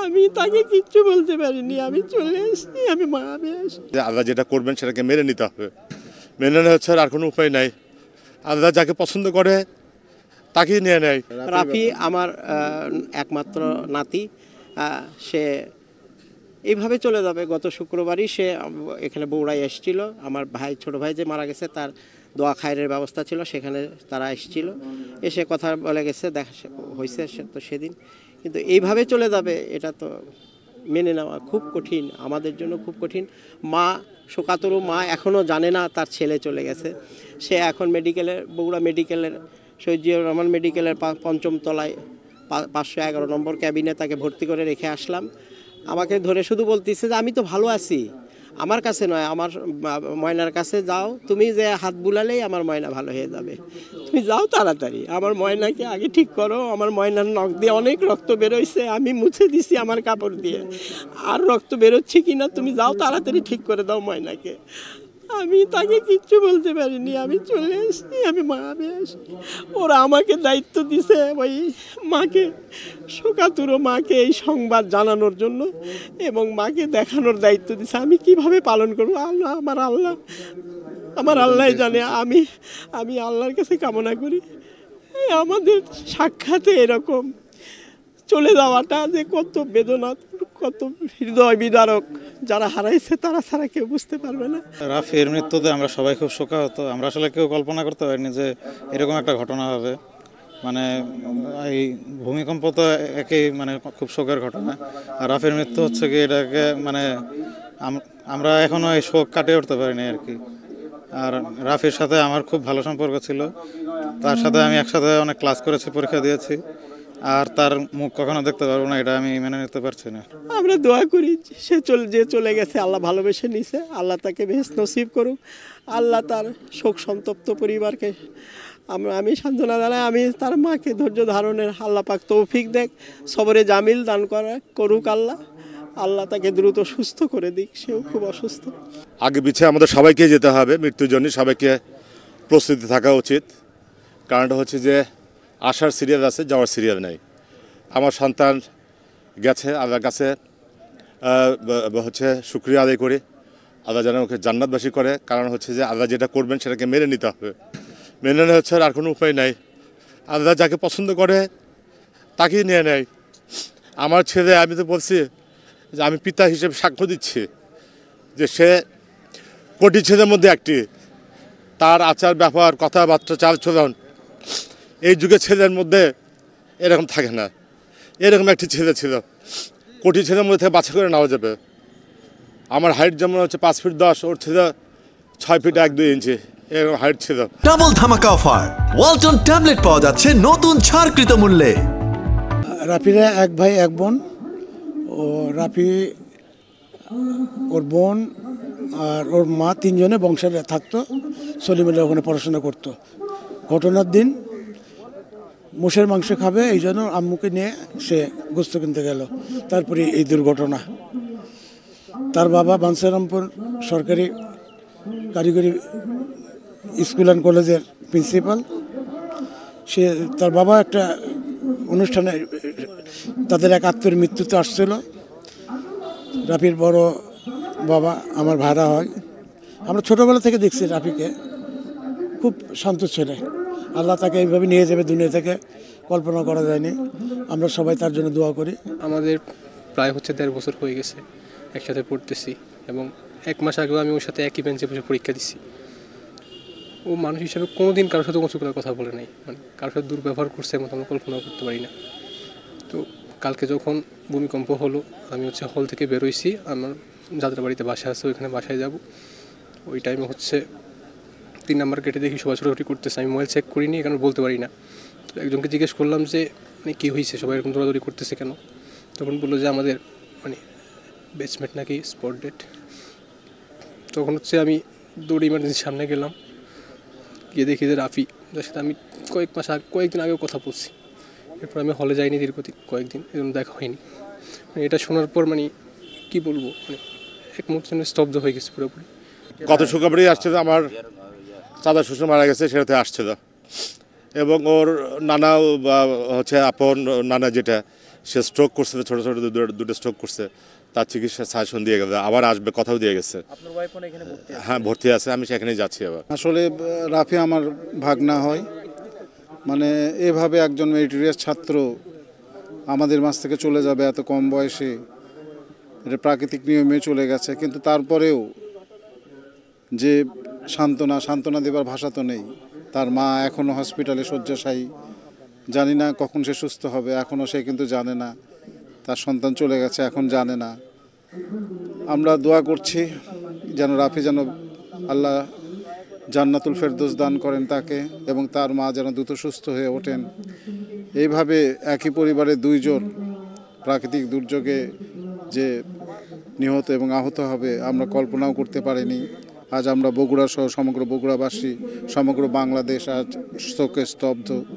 আমি তাকে কিচ্ছু বলতে পারিনি, আমি চলে এসেছি, আমি আসি। আল্লাহ যেটা করবেন সেটাকে মেনে নিতে হবে, মেনে নেওয়া হচ্ছে আর কোনো উপায় নাই। আল্লাহ যাকে পছন্দ করে তাকেই নিয়ে নেয়। রাফি আমার একমাত্র নাতি, সে এইভাবে চলে যাবে। গত শুক্রবারই সে এখানে বগুড়ায় এসেছিল। আমার ভাই, ছোট ভাই যে মারা গেছে, তার দোয়া খায়ের ব্যবস্থা ছিল, সেখানে তারা এসেছিল, এসে কথা বলে গেছে, দেখা হয়েছে তো সেদিন। কিন্তু এইভাবে চলে যাবে এটা তো মেনে নেওয়া খুব কঠিন, আমাদের জন্য খুব কঠিন। মা শোকাতুর, মা এখনও জানে না তার ছেলে চলে গেছে। সে এখন মেডিকেলের, বগুড়া মেডিকেলের, শহীদ জিয়াউর রহমান মেডিকেলের ৫ম তলায় ৫১১ নম্বর ক্যাবিনে তাকে ভর্তি করে রেখে আসলাম। আমাকে ধরে শুধু বলতেছে যে আমি তো ভালো আছি, আমার কাছে নয়, আমার ময়নার কাছে যাও, তুমি যে হাত বুলালেই আমার ময়না ভালো হয়ে যাবে, তুমি যাও তাড়াতাড়ি, আমার ময়নাকে আগে ঠিক করো। আমার ময়নার নখ দিয়ে অনেক রক্ত বেরোইছে, আমি মুছে দিছি আমার কাপড় দিয়ে, আর রক্ত বেরোচ্ছে কিনা তুমি যাও তাড়াতাড়ি ঠিক করে দাও ময়নাকে। আমি তাকে কিচ্ছু বলতে পারিনি, আমি চলে এসেছি, আমি আসি। ওরা আমাকে দায়িত্ব দিছে ওই মাকে, শোকাতুর মাকে এই সংবাদ জানানোর জন্য, এবং মাকে দেখানোর দায়িত্ব দিছে। আমি কিভাবে পালন করবো, আল্লাহ, আমার আল্লাহ জানে। আমি আল্লাহর কাছে কামনা করি আমাদের সাক্ষাতে এরকম চলে যাওয়াটা যে কত বেদনা, কত হৃদয় বিদারক, যারা হারাইছে তারা ছাড়া কেউ বুঝতে পারবে না। রাফির মৃত্যুতে আমরা সবাই খুব শোকাহত। আমরা আসলে কেউ কল্পনা করতে পারিনি যে এরকম একটা ঘটনা হবে। মানে এই ভূমিকম্প তো একই, মানে খুব শোকের ঘটনা। আর রাফির মৃত্যু হচ্ছে কি, এটাকে মানে আমরা এখনো এই শোক কাটিয়ে উঠতে পারিনি আর কি। আর রাফির সাথে আমার খুব ভালো সম্পর্ক ছিল, তার সাথে আমি একসাথে অনেক ক্লাস করেছি, পরীক্ষা দিয়েছি, আর তার মুখ কখনো দেখতে পারবো না, এটা আমি মেনে নিতে পারছি না। আমরা দোয়া করি সে চলে গেছে, আল্লাহ ভালোবেসে নিছে, আল্লাহ তাকে বেহেশত নসিব করুক, আল্লাহ তার শোক সন্তপ্ত পরিবারকে আমি সান্ত্বনা জানাই। আমি তার মাকে ধৈর্য ধারণের আল্লাহ পাক তৌফিক দেখ, সবরে জামিল দান করুক আল্লাহ তাকে দ্রুত সুস্থ করে দিক, সেও খুব অসুস্থ। আগে পিছিয়ে আমাদের সবাইকে যেতে হবে, মৃত্যুর জন্য সবাইকে প্রস্তুতি থাকা উচিত। কারণটা হচ্ছে যে আসার সিরিয়াল আছে, যাওয়ার সিরিয়াল নেই। আমার সন্তান গেছে, আল্লাহর কাছে হচ্ছে শুকরিয়া আদায় করি, আল্লাহ যেন ওকে জান্নাতবাসী করে। কারণ হচ্ছে যে আল্লাহ যেটা করবেন সেটাকে মেনে নিতে হবে, মেনে নেওয়া হচ্ছে আর কোনো উপায় নাই। আল্লাহ যাকে পছন্দ করে তাকেই নিয়ে নেয়। আমার ছেলে, আমি তো বলছি যে আমি পিতা হিসেবে সাক্ষ্য দিচ্ছি যে সে কোটি ছেলের মধ্যে একটি। তার আচার ব্যবহার, কথাবার্তা, চালচলন এই যুগের ছেলের মধ্যে এরকম থাকে না। এরকম একটি ছেলে ছিল, কোটি ছেলের মধ্যে থেকে বাছা করে নেওয়া যাবে। আমার হাইট যেমন হচ্ছে 5 ফিট 10, ওর ছিল 6 ফিট 1-2 ইঞ্চি, এরকম হাইট ছিল। ডাবল ধামাকা অফার, ওয়ালটন ট্যাবলেট পাওয়া যাচ্ছে নতুন ছাড়কৃত মূল্যে। রাফিরা এক ভাই এক বোন। ও রাফি, ওর বোন আর ওর মা, 3 জনে বংশের থাকতো, সলিমের ওখানে পড়াশোনা করতো। ঘটনার দিন মোষের মাংস খাবে, এই জন্য আম্মুকে নিয়ে সে গোস্ত কিনতে গেল, তারপরে এই দুর্ঘটনা। তার বাবা বাঞ্ছারামপুর সরকারি কারিগরি স্কুল অ্যান্ড কলেজের প্রিন্সিপাল। সে, তার বাবা একটা অনুষ্ঠানে তাদের এক আত্মীয়ের মৃত্যুতে আসছিল। রাফির বড় বাবা আমার ভাড়া হয়। আমরা ছোটোবেলা থেকে দেখছি রাফিকে, খুব শান্ত ছেলে। আল্লাহ তাকে এইভাবে নিয়ে যাবে দুনিয়া থেকে, কল্পনা করা যায়নি। আমরা সবাই তার জন্য দোয়া করি। আমাদের প্রায় হচ্ছে 1.5 বছর হয়ে গেছে একসাথে পড়তেছি, এবং 1 মাস আগেও আমি ওর সাথে একই বেঞ্চে বসে পরীক্ষা দিচ্ছি। ও মানুষ হিসাবে কোনোদিন কারোর সাথে উঁচু করে কথা বলে নাই, মানে কারোর সাথে দুর্ব্যবহার করছে এমন আমরা কল্পনা করতে পারি না। তো কালকে যখন ভূমিকম্প হলো, আমি হচ্ছে হল থেকে বেরোইছি, আমার যাত্রাবাড়িতে বাসা আছে, ওইখানে বাসায় যাব। ওই টাইমে হচ্ছে 3 নম্বর গেটে দেখি সবাই ছোটাছুটি করতেছে। আমি মোবাইল চেক করিনি, কারণ বলতে পারি না। তো একজনকে জিজ্ঞেস করলাম যে মানে কী হয়েছে, সবাই এরকম দৌড়াদৌড়ি করতেছে কেন? তখন বললো যে আমাদের মানে ব্যাচমেট নাকি স্পট ডেট। তখন হচ্ছে আমি দৌড়ে ইমার্জেন্সির সামনে গেলাম, গিয়ে দেখি যে রাফি, যার সাথে আমি কয়েকদিন আগেও কথা বলছি। এরপর আমি হলে যাইনি দীর্ঘদিন, কয়েকদিন, এরকম দেখা হয়নি। মানে এটা শোনার পর মানে কী বলবো, মানে এক মুহূর্তে স্তব্ধ হয়ে গেছে পুরোপুরি। গত শুক্রবারই আসছিল, আমার চাচা শ্বশুর মারা গেছে, সেটাতে আসছিল। এবং ওর নানা হচ্ছে আপন নানা যেটা, সে স্ট্রোক করছে, ছোটো ছোটো দুটো স্ট্রোক করছে, তার চিকিৎসা সাজেশন দিয়ে গেছে, আবার আসবে কথাও দিয়ে গেছে। হ্যাঁ ভর্তি আছে, আমি সেখানেই যাচ্ছি আবার। আসলে রাফি আমার ভাগনা হয়, মানে এভাবে একজন মেরিটোরিয়াস ছাত্র আমাদের মাঝ থেকে চলে যাবে এত কম বয়সে, এটা প্রাকৃতিক নিয়মে চলে গেছে। কিন্তু তারপরেও যে সান্ত্বনা দেবার ভাষা তো নেই। তার মা এখনও হসপিটালে শয্যাশায়ী, জানি না কখন সে সুস্থ হবে, এখনও সে কিন্তু জানে না তার সন্তান চলে গেছে, এখন জানে না। আমরা দোয়া করছি যেন রাফি যেন আল্লাহ জান্নাতুল ফেরদৌস দান করেন তাকে, এবং তার মা যেন দ্রুত সুস্থ হয়ে ওঠেন। এইভাবে একই পরিবারে দুইজন প্রাকৃতিক দুর্যোগে যে নিহত এবং আহত হবে আমরা কল্পনাও করতে পারিনি। আজ আমরা বগুড়া সহ সমগ্র বগুড়াবাসী, সমগ্র বাংলাদেশ আজ শোকে স্তব্ধ।